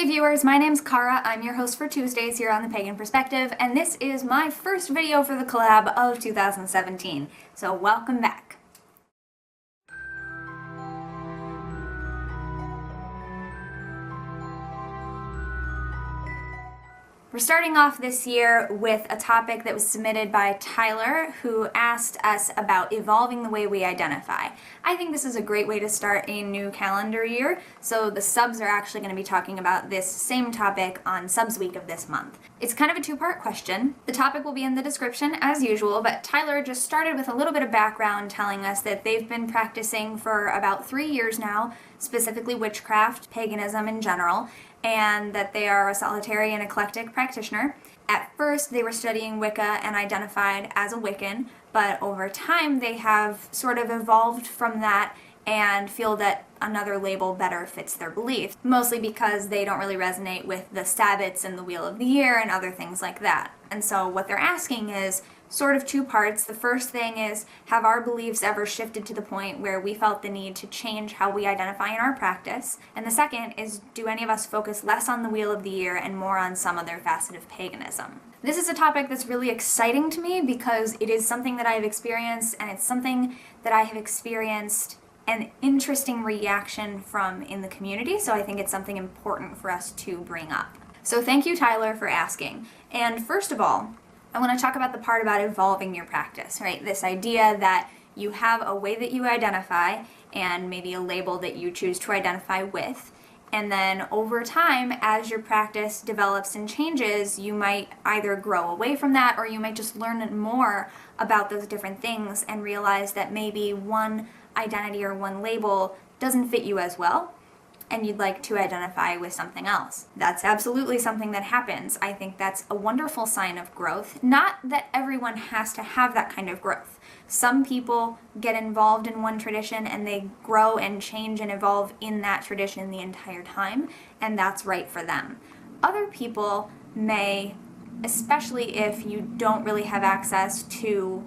Hey viewers, my name's Kara. I'm your host for Tuesdays here on the Pagan Perspective, and this is my first video for the collab of 2017. So welcome back. We're starting off this year with a topic that was submitted by Tyler, who asked us about evolving the way we identify. I think this is a great way to start a new calendar year, so the subs are actually going to be talking about this same topic on Subs Week of this month. It's kind of a two-part question. The topic will be in the description as usual, but Tyler just started with a little bit of background telling us that they've been practicing for about 3 years now, specifically witchcraft, paganism in general, and that they are a solitary and eclectic practitioner. At first, they were studying Wicca and identified as a Wiccan, but over time they have sort of evolved from that and feel that another label better fits their beliefs, mostly because they don't really resonate with the Sabbats and the Wheel of the Year and other things like that. And so what they're asking is sort of two parts. The first thing is, have our beliefs ever shifted to the point where we felt the need to change how we identify in our practice? And the second is, do any of us focus less on the Wheel of the Year and more on some other facet of paganism? This is a topic that's really exciting to me because it is something that I've experienced, and it's something that I have experienced an interesting reaction from in the community, so I think it's something important for us to bring up. So thank you, Tyler, for asking. And first of all, I want to talk about the part about evolving your practice, right? This idea that you have a way that you identify and maybe a label that you choose to identify with, and then over time, as your practice develops and changes, you might either grow away from that, or you might just learn more about those different things and realize that maybe one identity or one label doesn't fit you as well, and you'd like to identify with something else. That's absolutely something that happens. I think that's a wonderful sign of growth. Not that everyone has to have that kind of growth. Some people get involved in one tradition and they grow and change and evolve in that tradition the entire time, and that's right for them. Other people may, especially if you don't really have access to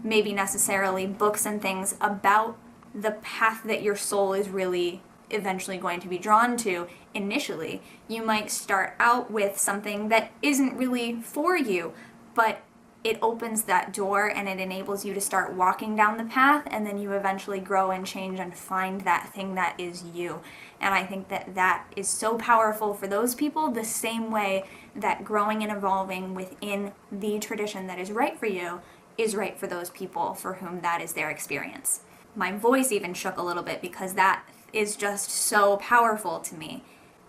maybe necessarily books and things about the path that your soul is really eventually going to be drawn to initially, you might start out with something that isn't really for you, but it opens that door and it enables you to start walking down the path, and then you eventually grow and change and find that thing that is you. And I think that that is so powerful for those people, the same way that growing and evolving within the tradition that is right for you is right for those people for whom that is their experience. My voice even shook a little bit because that is just so powerful to me.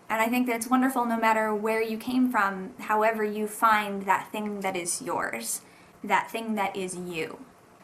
And I think that it's wonderful no matter where you came from, however you find that thing that is yours, that thing that is you.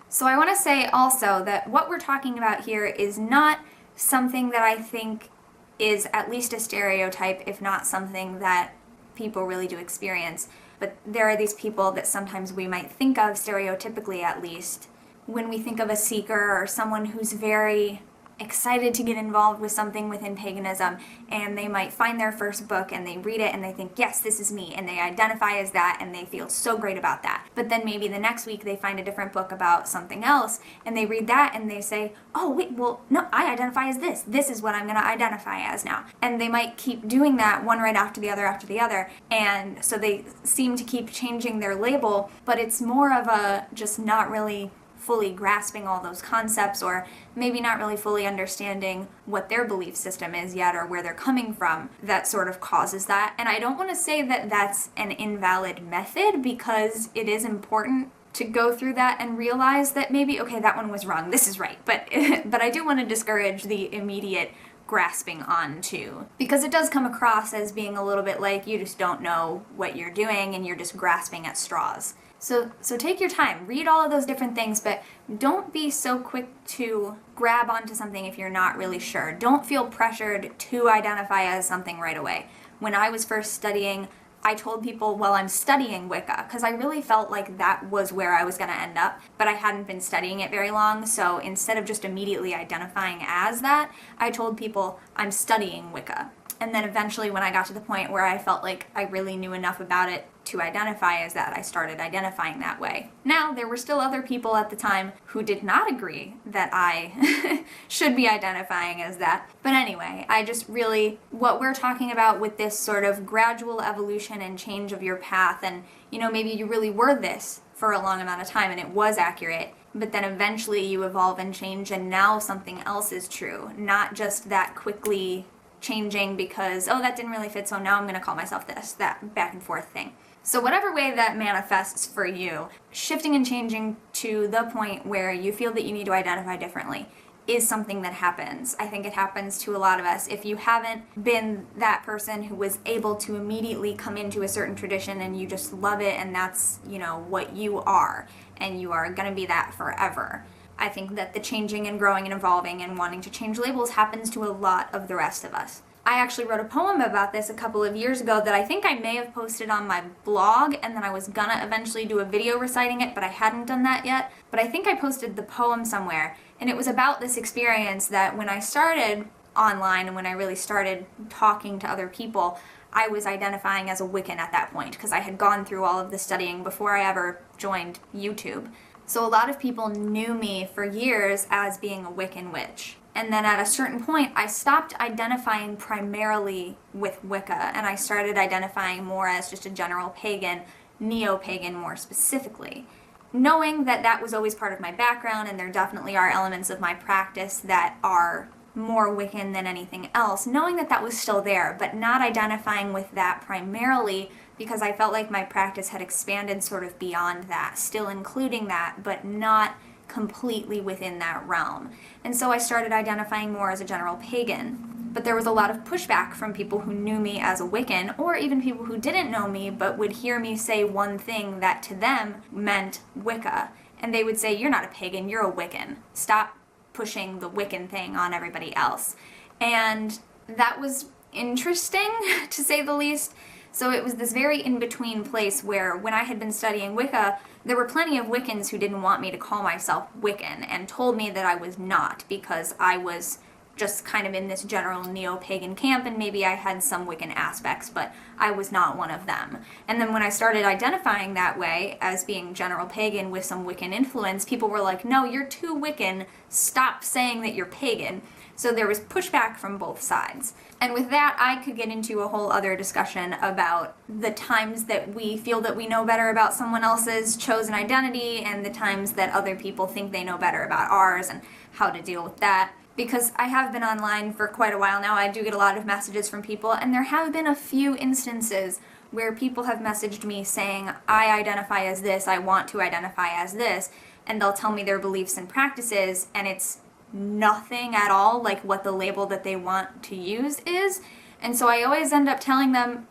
So I want to say also that what we're talking about here is not something that I think is at least a stereotype, if not something that people really do experience. But there are these people that sometimes we might think of, stereotypically at least, when we think of a seeker or someone who's very excited to get involved with something within paganism, and they might find their first book and they read it and they think, yes, this is me, and they identify as that and they feel so great about that. But then maybe the next week they find a different book about something else and they read that and they say, oh wait, well no, I identify as this is what I'm going to identify as now. And they might keep doing that one right after the other, and so they seem to keep changing their label, but it's more of a just not really fully grasping all those concepts, or maybe not really fully understanding what their belief system is yet or where they're coming from, that sort of causes that. And I don't want to say that that's an invalid method, because it is important to go through that and realize that maybe, okay, that one was wrong, this is right. But I do want to discourage the immediate grasping onto, because it does come across as being a little bit like you just don't know what you're doing and you're just grasping at straws. So take your time, read all of those different things, but don't be so quick to grab onto something if you're not really sure. Don't feel pressured to identify as something right away. When I was first studying, I told people, well, I'm studying Wicca, because I really felt like that was where I was going to end up, but I hadn't been studying it very long, so instead of just immediately identifying as that, I told people, I'm studying Wicca. And then eventually when I got to the point where I felt like I really knew enough about it to identify as that, I started identifying that way. Now, there were still other people at the time who did not agree that I should be identifying as that. But anyway, I just really, what we're talking about with this sort of gradual evolution and change of your path, and maybe you really were this for a long amount of time and it was accurate, but then eventually you evolve and change and now something else is true, not just that quickly changing because, oh, that didn't really fit, so now I'm going to call myself this, that back and forth thing. So whatever way that manifests for you, shifting and changing to the point where you feel that you need to identify differently is something that happens. I think it happens to a lot of us. If you haven't been that person who was able to immediately come into a certain tradition and you just love it and that's, what you are, and you are going to be that forever, I think that the changing and growing and evolving and wanting to change labels happens to a lot of the rest of us. I actually wrote a poem about this a couple of years ago that I think I may have posted on my blog, and then I was gonna eventually do a video reciting it, but I hadn't done that yet. But I think I posted the poem somewhere, and it was about this experience that when I started online and when I really started talking to other people, I was identifying as a Wiccan at that point, because I had gone through all of the studying before I ever joined YouTube. So a lot of people knew me for years as being a Wiccan witch. And then at a certain point, I stopped identifying primarily with Wicca, and I started identifying more as just a general pagan, neo-pagan more specifically. Knowing that that was always part of my background, and there definitely are elements of my practice that are more Wiccan than anything else, knowing that that was still there, but not identifying with that primarily because I felt like my practice had expanded sort of beyond that, still including that, but not completely within that realm. And so I started identifying more as a general pagan. But there was a lot of pushback from people who knew me as a Wiccan, or even people who didn't know me but would hear me say one thing that to them meant Wicca. And they would say, "You're not a pagan, you're a Wiccan. Stop pushing the Wiccan thing on everybody else." And that was interesting, to say the least. So it was this very in-between place where when I had been studying Wicca, there were plenty of Wiccans who didn't want me to call myself Wiccan and told me that I was not, because I was just kind of in this general neo-pagan camp and maybe I had some Wiccan aspects, but I was not one of them. And then when I started identifying that way as being general pagan with some Wiccan influence, people were like, "No, you're too Wiccan, stop saying that you're pagan." So there was pushback from both sides. And with that, I could get into a whole other discussion about the times that we feel that we know better about someone else's chosen identity and the times that other people think they know better about ours and how to deal with that. Because I have been online for quite a while now, I do get a lot of messages from people, and there have been a few instances where people have messaged me saying, "I identify as this, I want to identify as this," and they'll tell me their beliefs and practices, and it's nothing at all like what the label that they want to use is. And so I always end up telling them,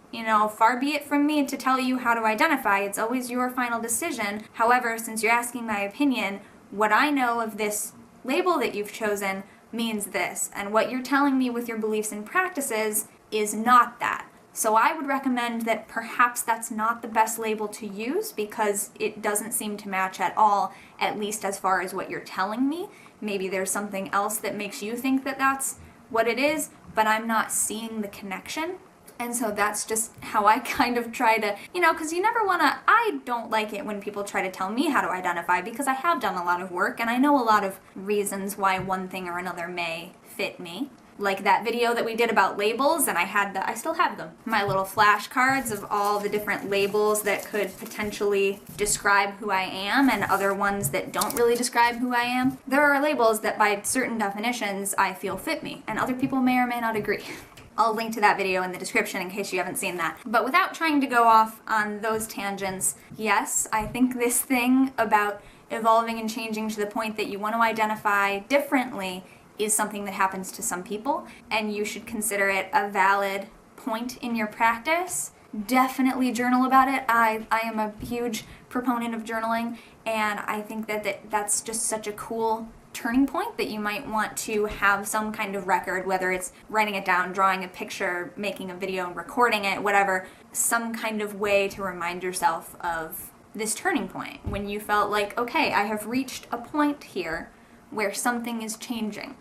far be it from me to tell you how to identify, it's always your final decision. However, since you're asking my opinion, what I know of this label that you've chosen means this, and what you're telling me with your beliefs and practices is not that. So I would recommend that perhaps that's not the best label to use because it doesn't seem to match at all, at least as far as what you're telling me. Maybe there's something else that makes you think that that's what it is, but I'm not seeing the connection. And so that's just how I kind of try to, because you never want to, I don't like it when people try to tell me how to identify because I have done a lot of work and I know a lot of reasons why one thing or another may fit me. Like that video that we did about labels, and I still have them, my little flashcards of all the different labels that could potentially describe who I am and other ones that don't really describe who I am. There are labels that by certain definitions I feel fit me, and other people may or may not agree. I'll link to that video in the description in case you haven't seen that. But without trying to go off on those tangents, yes, I think this thing about evolving and changing to the point that you want to identify differently is something that happens to some people, and you should consider it a valid point in your practice. Definitely journal about it. I am a huge proponent of journaling, and I think that's just such a cool turning point that you might want to have some kind of record, whether it's writing it down, drawing a picture, making a video, recording it, whatever, some kind of way to remind yourself of this turning point when you felt like, okay, I have reached a point here where something is changing.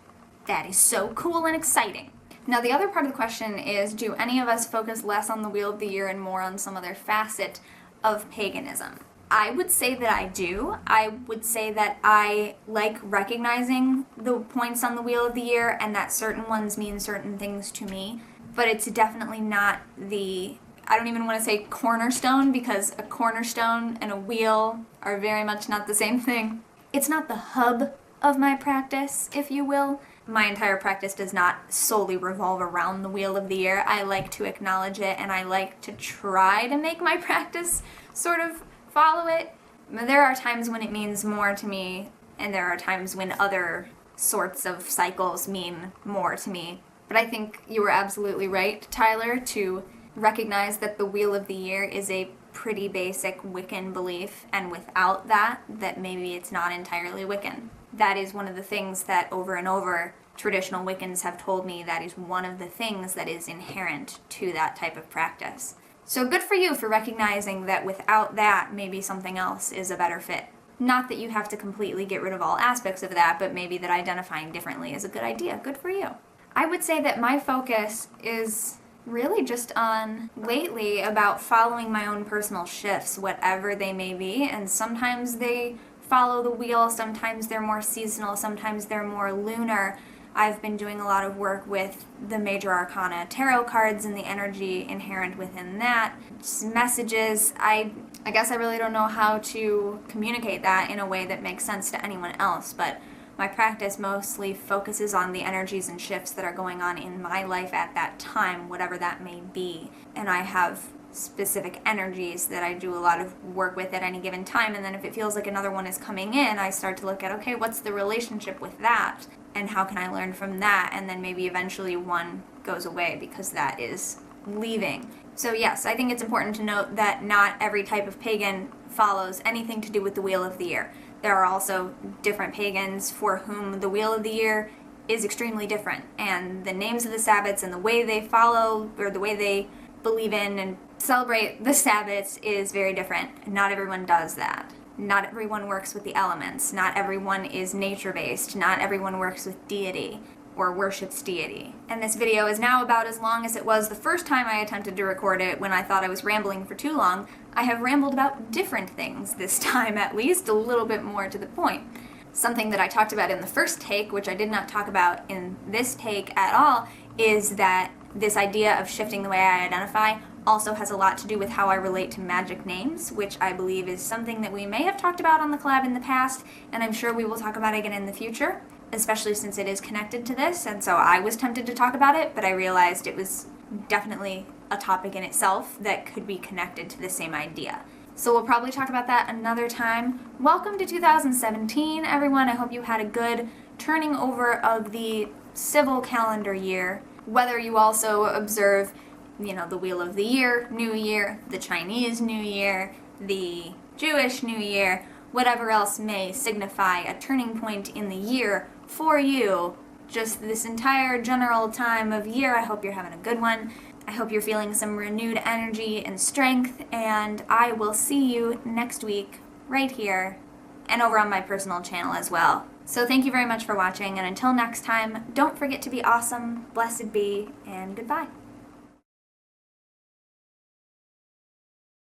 That is so cool and exciting. Now, the other part of the question is, do any of us focus less on the Wheel of the Year and more on some other facet of paganism? I would say that I do. I would say that I like recognizing the points on the Wheel of the Year and that certain ones mean certain things to me, but it's definitely not I don't even want to say cornerstone, because a cornerstone and a wheel are very much not the same thing. It's not the hub of my practice, if you will. My entire practice does not solely revolve around the Wheel of the Year. I like to acknowledge it, and I like to try to make my practice sort of follow it. There are times when it means more to me, and there are times when other sorts of cycles mean more to me. But I think you were absolutely right, Tyler, to recognize that the Wheel of the Year is a pretty basic Wiccan belief, and without that maybe it's not entirely Wiccan. That is one of the things that over and over traditional Wiccans have told me that is one of the things that is inherent to that type of practice. So good for you for recognizing that without that, maybe something else is a better fit. Not that you have to completely get rid of all aspects of that, but maybe that identifying differently is a good idea. Good for you. I would say that my focus is really just on, lately, about following my own personal shifts, whatever they may be, and sometimes they follow the wheel, sometimes they're more seasonal, sometimes they're more lunar. I've been doing a lot of work with the Major Arcana tarot cards and the energy inherent within that. Just messages. I guess I really don't know how to communicate that in a way that makes sense to anyone else, but my practice mostly focuses on the energies and shifts that are going on in my life at that time, whatever that may be. And I have specific energies that I do a lot of work with at any given time, and then if it feels like another one is coming in, I start to look at, okay, what's the relationship with that, and how can I learn from that, and then maybe eventually one goes away because that is leaving. So yes, I think it's important to note that not every type of pagan follows anything to do with the Wheel of the Year. There are also different pagans for whom the Wheel of the Year is extremely different, and the names of the Sabbats and the way they follow, or the way they believe in and celebrate the Sabbats is very different. Not everyone does that. Not everyone works with the elements. Not everyone is nature-based. Not everyone works with deity or worships deity. And this video is now about as long as it was the first time I attempted to record it when I thought I was rambling for too long. I have rambled about different things this time, at least, a little bit more to the point. Something that I talked about in the first take, which I did not talk about in this take at all, is that this idea of shifting the way I identify also has a lot to do with how I relate to magic names, which I believe is something that we may have talked about on the collab in the past, and I'm sure we will talk about again in the future, especially since it is connected to this, and so I was tempted to talk about it, but I realized it was definitely a topic in itself that could be connected to the same idea. So we'll probably talk about that another time. Welcome to 2017, everyone. I hope you had a good turning over of the civil calendar year. Whether you also observe, the Wheel of the Year, New Year, the Chinese New Year, the Jewish New Year, whatever else may signify a turning point in the year for you, just this entire general time of year, I hope you're having a good one. I hope you're feeling some renewed energy and strength, and I will see you next week right here and over on my personal channel as well. So thank you very much for watching, and until next time, don't forget to be awesome, blessed be, and goodbye.